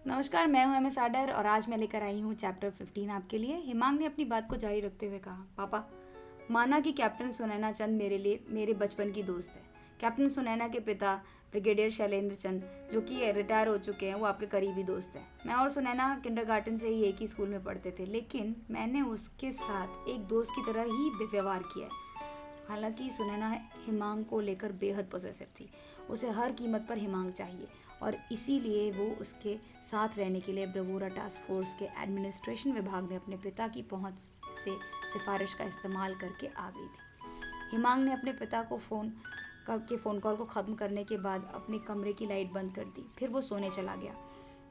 नमस्कार, मैं हूं एमएस आडर और आज मैं लेकर आई हूं चैप्टर 15 आपके लिए। हिमांग ने अपनी बात को जारी रखते हुए कहा, पापा, माना कि कैप्टन सुनैना चंद मेरे बचपन की दोस्त है। कैप्टन सुनैना के पिता ब्रिगेडियर शैलेंद्र चंद, जो कि रिटायर हो चुके हैं, वो आपके करीबी दोस्त हैं। मैं और सुनैना किंडरगार्टन से ही एक ही स्कूल में पढ़ते थे, लेकिन मैंने उसके साथ एक दोस्त की तरह ही व्यवहार किया है। हालांकि सुनैना हिमांग को लेकर बेहद पॉसेसिव थी। उसे हर कीमत पर हिमांग चाहिए और इसीलिए वो उसके साथ रहने के लिए ब्रवोरा टास्क फोर्स के एडमिनिस्ट्रेशन विभाग में अपने पिता की पहुंच से सिफारिश का इस्तेमाल करके आ गई थी। हिमांग ने अपने पिता को फ़ोन कॉल को ख़त्म करने के बाद अपने कमरे की लाइट बंद कर दी। फिर वो सोने चला गया।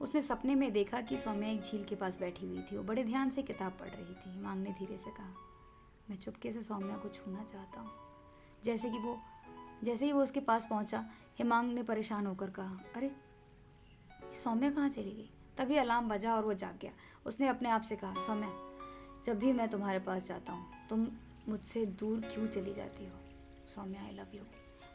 उसने सपने में देखा कि सौम्या एक झील के पास बैठी हुई थी। वो बड़े ध्यान से किताब पढ़ रही थी। हिमांग ने धीरे से कहा, मैं चुपके से सौम्या को छूना चाहता हूँ। जैसे ही वो उसके पास पहुंचा, हिमांग ने परेशान होकर कहा, अरे सौम्या कहाँ चली गई? तभी अलार्म बजा और वो जाग गया। उसने अपने आप से कहा, सौम्या, जब भी मैं तुम्हारे पास जाता हूँ तुम मुझसे दूर क्यों चली जाती हो? Saumya, I love you.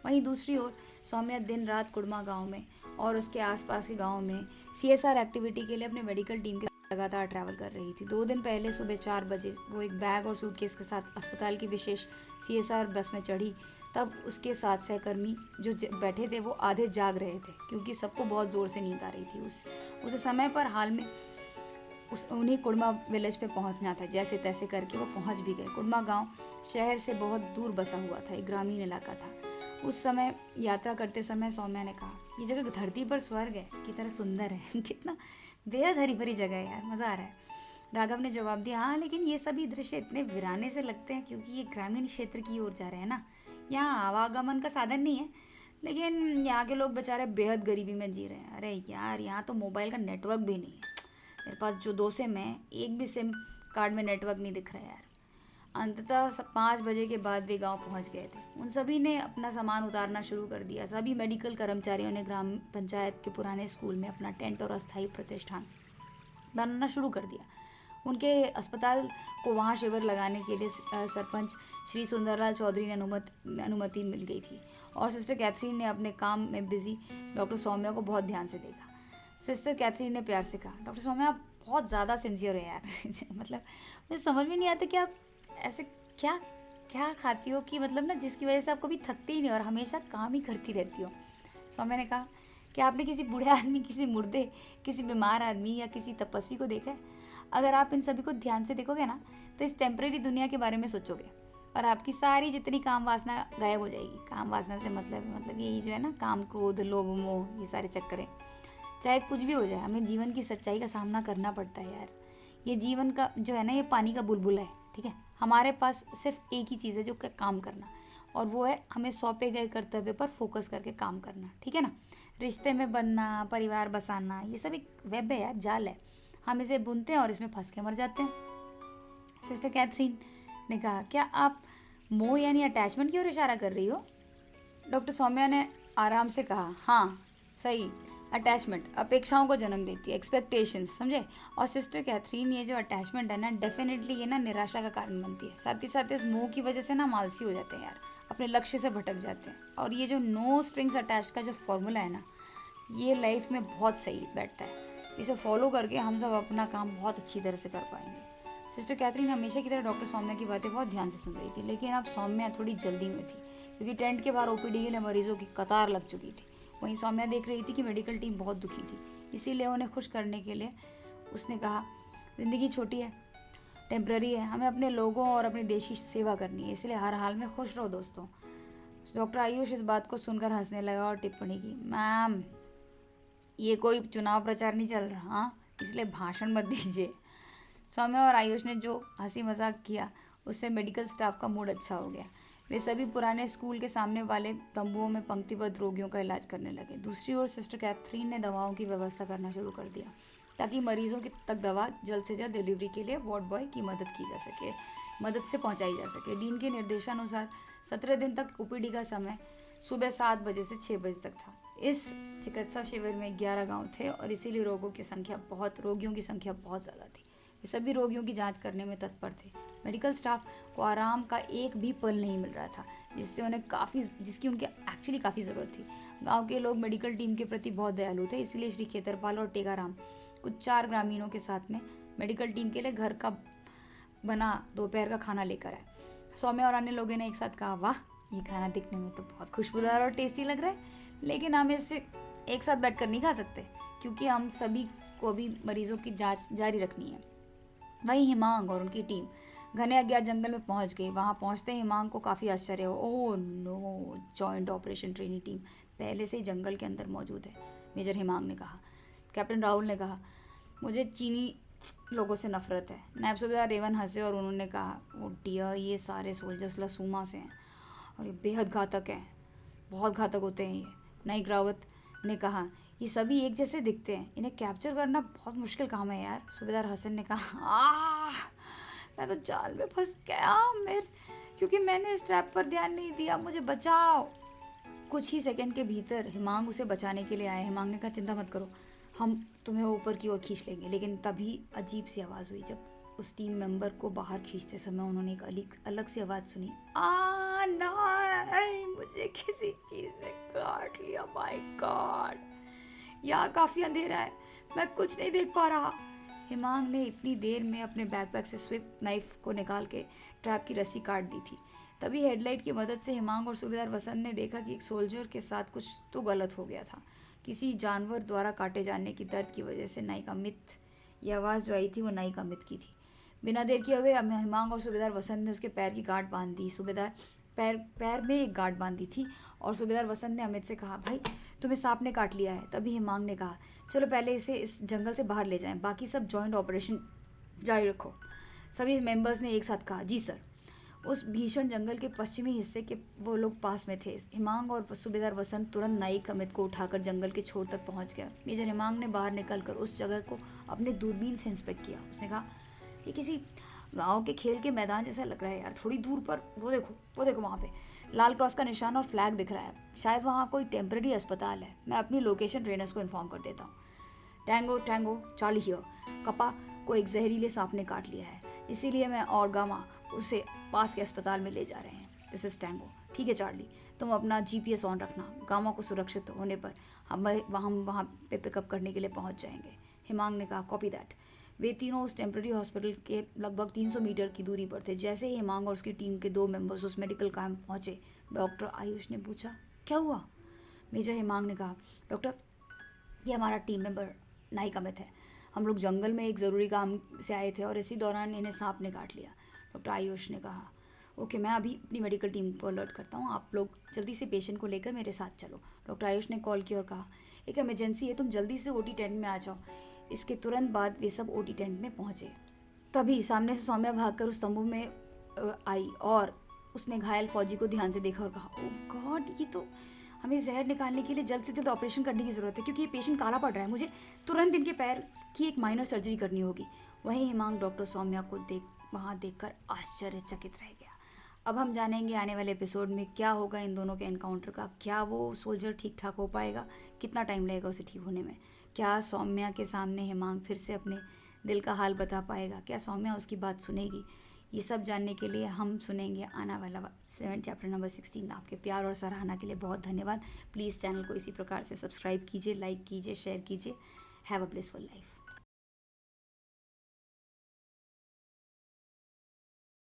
वहीं दूसरी ओर सौम्या दिन रात कुड़मा गांव में और उसके आसपास के गांव में सीएसआर एक्टिविटी के लिए अपने मेडिकल टीम के लगातार ट्रैवल कर रही थी। 2 दिन पहले सुबह 4 बजे वो एक बैग और सूटकेस के साथ अस्पताल की विशेष सीएसआर बस में चढ़ी। तब उसके साथ सहकर्मी जो बैठे थे वो आधे जाग रहे थे, क्योंकि सबको बहुत ज़ोर से नींद आ रही थी। उस समय पर हाल में उन्हें कुड़मा विलेज पे पहुंचना था। जैसे तैसे करके वो पहुंच भी गए। कुड़मा गांव शहर से बहुत दूर बसा हुआ था, एक ग्रामीण इलाका था। उस समय यात्रा करते समय सौम्या ने कहा, ये जगह धरती पर स्वर्ग है की तरह सुंदर है। कितना बेहद हरी भरी जगह है यार, मज़ा आ रहा है। राघव ने जवाब दिया, हाँ, लेकिन ये सभी दृश्य इतने वीराने से लगते हैं क्योंकि ये ग्रामीण क्षेत्र की ओर जा रहे हैं ना। यहाँ आवागमन का साधन नहीं है, लेकिन यहाँ के लोग बेचारे बेहद गरीबी में जी रहे हैं। अरे यार, यहाँ तो मोबाइल का नेटवर्क भी नहीं है। मेरे पास जो 2 सिम है, एक भी सिम कार्ड में नेटवर्क नहीं दिख रहा है यार। अंततः 5 बजे के बाद वे गांव पहुंच गए थे। उन सभी ने अपना सामान उतारना शुरू कर दिया। सभी मेडिकल कर्मचारियों ने ग्राम पंचायत के पुराने स्कूल में अपना टेंट और अस्थायी प्रतिष्ठान बनाना शुरू कर दिया। उनके अस्पताल को वहाँ शिविर लगाने के लिए सरपंच श्री सुंदरलाल चौधरी ने अनुमति मिल गई थी और सिस्टर कैथरीन ने अपने काम में बिजी डॉक्टर सौम्या को बहुत ध्यान से देखा। सिस्टर कैथरीन ने प्यार से कहा, डॉक्टर सौम्या, आप बहुत ज़्यादा सिंसियर हो यार। मतलब मुझे समझ में नहीं आता कि आप ऐसे क्या क्या खाती हो कि मतलब ना, जिसकी वजह से आप कभी थकती ही नहीं और हमेशा काम ही करती रहती हो। सौम्या ने कहा, कि आपने किसी बूढ़े आदमी, किसी मुर्दे, किसी बीमार आदमी या किसी तपस्वी को देखा है? अगर आप इन सभी को ध्यान से देखोगे ना, तो इस टेम्परेरी दुनिया के बारे में सोचोगे और आपकी सारी जितनी काम वासना गायब हो जाएगी। काम वासना से मतलब यही जो है ना, काम, क्रोध, लोभ, मोह, ये सारे चक्कर हैं। चाहे कुछ भी हो जाए, हमें जीवन की सच्चाई का सामना करना पड़ता है यार। ये जीवन का जो है ना, ये पानी का बुलबुला है, ठीक है। हमारे पास सिर्फ एक ही चीज़ है, जो काम करना, और वो है हमें सौंपे गए कर्तव्य पर फोकस करके काम करना, ठीक है ना। रिश्ते में बनना, परिवार बसाना, ये सब एक वेब है यार, जाल है। हम इसे बुनते हैं और इसमें फंस के मर जाते हैं। सिस्टर कैथरीन ने कहा, क्या आप मोह यानी अटैचमेंट की ओर इशारा कर रही हो? डॉक्टर सौम्या ने आराम से कहा, हाँ, सही, अटैचमेंट अपेक्षाओं को जन्म देती है, एक्सपेक्टेशंस, समझे। और सिस्टर कैथरीन, ये जो अटैचमेंट है ना, डेफिनेटली ये ना निराशा का कारण बनती है। साथ ही साथ इस मोह की वजह से ना हम आलसी हो जाते हैं यार, अपने लक्ष्य से भटक जाते हैं। और ये जो नो स्ट्रिंग्स अटैच का जो फॉर्मूला है ना, ये लाइफ में बहुत सही बैठता है। इसे फॉलो करके हम सब अपना काम बहुत अच्छी तरह से कर पाएंगे। सिस्टर कैथरीन हमेशा की तरह डॉक्टर सौम्या की बातें बहुत ध्यान से सुन रही थी, लेकिन अब सौम्या थोड़ी जल्दी में थी, क्योंकि टेंट के बाहर ओपीडी के लिए मरीजों की कतार लग चुकी थी। वहीं सौम्या देख रही थी कि मेडिकल टीम बहुत दुखी थी, इसीलिए उन्हें खुश करने के लिए उसने कहा, ज़िंदगी छोटी है, टेम्प्ररी है, हमें अपने लोगों और अपने देश की सेवा करनी है, इसलिए हर हाल में खुश रहो दोस्तों। डॉक्टर आयुष इस बात को सुनकर हंसने लगा और टिप्पणी की, मैम, ये कोई चुनाव प्रचार नहीं चल रहा, इसलिए भाषण मत दीजिए। सौम्या और आयुष ने जो हंसी मजाक किया, उससे मेडिकल स्टाफ का मूड अच्छा हो गया। वे सभी पुराने स्कूल के सामने वाले तंबुओं में पंक्तिबद्ध रोगियों का इलाज करने लगे। दूसरी ओर सिस्टर कैथरीन ने दवाओं की व्यवस्था करना शुरू कर दिया, ताकि मरीजों तक दवा जल्द से जल्द डिलीवरी के लिए वार्ड बॉय की मदद से पहुंचाई जा सके। डीन के निर्देशानुसार 17 दिन तक ओपीडी का समय सुबह 7 बजे से 6 बजे तक था। इस चिकित्सा शिविर में 11 गांव थे और इसीलिए रोगियों की संख्या बहुत ज़्यादा थी। ये सभी रोगियों की जांच करने में तत्पर थे। मेडिकल स्टाफ को आराम का एक भी पल नहीं मिल रहा था, जिसकी उनके एक्चुअली काफ़ी ज़रूरत थी। गांव के लोग मेडिकल टीम के प्रति बहुत दयालु थे, इसलिए श्री खेतरपाल और टेकाराम कुछ 4 ग्रामीणों के साथ में मेडिकल टीम के लिए घर का बना दोपहर का खाना लेकर आए। सौम्या और अन्य लोगों ने एक साथ कहा, वाह, ये खाना दिखने में तो बहुत खुशबूदार और टेस्टी लग रहा है, लेकिन हम इसे एक साथ बैठकर नहीं खा सकते क्योंकि हम सभी को भी मरीजों की जांच जारी रखनी है। वहीं हिमांग और उनकी टीम घने अज्ञात जंगल में पहुंच गई। वहां पहुंचते हिमांग को काफ़ी आश्चर्य हो, oh no, joint operation training team पहले से ही जंगल के अंदर मौजूद है, मेजर हिमांग ने कहा। कैप्टन राहुल ने कहा, मुझे चीनी लोगों से नफरत है। नायब सूबेदार रेवन हंसे और उन्होंने कहा, ओ डियर, ये सारे सोल्जर्स लसूमा से हैं और ये बेहद घातक हैं, बहुत घातक होते हैं ये। नाइक रावत ने कहा, ये सभी एक जैसे दिखते हैं, इन्हें कैप्चर करना बहुत मुश्किल काम है यार। सूबेदार हसन ने कहा, मैं तो जाल में फंस गया क्योंकि मैंने इस ट्रैप पर ध्यान नहीं दिया, मुझे बचाओ। कुछ ही सेकंड के भीतर हिमांग उसे बचाने के लिए आए। हिमांग ने कहा, चिंता मत करो, हम तुम्हें ऊपर की ओर खींच लेंगे। लेकिन तभी अजीब सी आवाज़ हुई। जब उस टीम मेंबर को बाहर खींचते समय उन्होंने एक अलग सी आवाज़ सुनी, नहीं, मुझे किसी चीज़ ने काट लिया, माय गॉड, यहाँ काफ़ी अंधेरा है, मैं कुछ नहीं देख पा रहा। हिमांग ने इतनी देर में अपने बैकपैक से स्विफ्ट नाइफ को निकाल के ट्रैप की रस्सी काट दी थी। तभी हेडलाइट की मदद से हिमांग और सूबेदार वसंत ने देखा कि एक सोल्जर के साथ कुछ तो गलत हो गया था। किसी जानवर द्वारा काटे जाने की दर्द की वजह से नायिका मित, यह आवाज़ जो आई थी वो नायिका मित की थी। बिना देर किए हुए हिमांग और सूबेदार वसंत ने उसके पैर की गांठ बांध दी। सूबेदार पैर में एक गांठ बांधी थी और सूबेदार वसंत ने अमित से कहा, भाई, तुम्हें सांप ने काट लिया है। तभी हिमांग ने कहा, चलो पहले इसे इस जंगल से बाहर ले जाएं, बाकी सब जॉइंट ऑपरेशन जारी रखो। सभी मेंबर्स ने एक साथ कहा, जी सर। उस भीषण जंगल के पश्चिमी हिस्से के वो लोग पास में थे। हिमांग और सूबेदार वसंत तुरंत नाइक अमित को उठाकर जंगल के छोर तक पहुंच गया। मेजर हिमांग ने बाहर निकलकर उस जगह को अपने दूरबीन से इंस्पेक्ट किया। उसने कहा, ये किसी गाँव के खेल के मैदान जैसा लग रहा है यार। थोड़ी दूर पर वो देखो वहाँ पे लाल क्रॉस का निशान और फ्लैग दिख रहा है, शायद वहाँ कोई टेम्पररी अस्पताल है। मैं अपनी लोकेशन ट्रेनर्स को इन्फॉर्म कर देता हूँ। टैंगो चार्ली हियर, कपा को एक जहरीले सांप ने काट लिया है, इसीलिए मैं और गामा उसे पास के अस्पताल में ले जा रहे हैं। This is tango. ठीक है चार्ली, तुम अपना GPS ऑन रखना। गामा को सुरक्षित होने पर हम वहाँ पे पिकअप करने के लिए पहुँच जाएंगे। हिमांग ने कहा, कॉपी दैट। वे तीनों उस टेम्पररी हॉस्पिटल के लगभग 300 मीटर की दूरी पर थे। जैसे ही हिमांग और उसकी टीम के 2 मेंबर्स उस मेडिकल कैंप पहुँचे, डॉक्टर आयुष ने पूछा, क्या हुआ? मेजर हिमांग ने कहा, डॉक्टर, ये हमारा टीम मेंबर नाइक अमित है। हम लोग जंगल में एक ज़रूरी काम से आए थे और इसी दौरान इन्हें सांप ने काट लिया। डॉक्टर आयुष ने कहा, ओके, मैं अभी अपनी मेडिकल टीम को अलर्ट करता हूँ, आप लोग जल्दी से पेशेंट को लेकर मेरे साथ चलो। डॉक्टर आयुष ने कॉल किया और कहा, एक इमरजेंसी है, तुम जल्दी से OT टेंट में आ जाओ। इसके तुरंत बाद वे सब OT टेंट में पहुँचे। तभी सामने से सौम्या भागकर उस तंबू में आई और उसने घायल फौजी को ध्यान से देखा और कहा, ओह गॉड, ये तो हमें जहर निकालने के लिए जल्द से जल्द ऑपरेशन करने की ज़रूरत है क्योंकि ये पेशेंट काला पड़ रहा है। मुझे तुरंत इनके पैर की एक माइनर सर्जरी करनी होगी। वहीं हिमांग डॉक्टर सौम्या को वहाँ देखकर आश्चर्यचकित रह गया। अब हम जानेंगे आने वाले एपिसोड में क्या होगा इन दोनों के एनकाउंटर का। क्या वो सोल्जर ठीक ठाक हो पाएगा? कितना टाइम लगेगा उसे ठीक होने में? क्या सौम्या के सामने हिमांग फिर से अपने दिल का हाल बता पाएगा? क्या सौम्या उसकी बात सुनेगी? ये सब जानने के लिए हम सुनेंगे आने वाला 7 चैप्टर नंबर 16। आपके प्यार और सराहना के लिए बहुत धन्यवाद। प्लीज़ चैनल को इसी प्रकार से सब्सक्राइब कीजिए, लाइक कीजिए, शेयर कीजिए। Have a blissful life.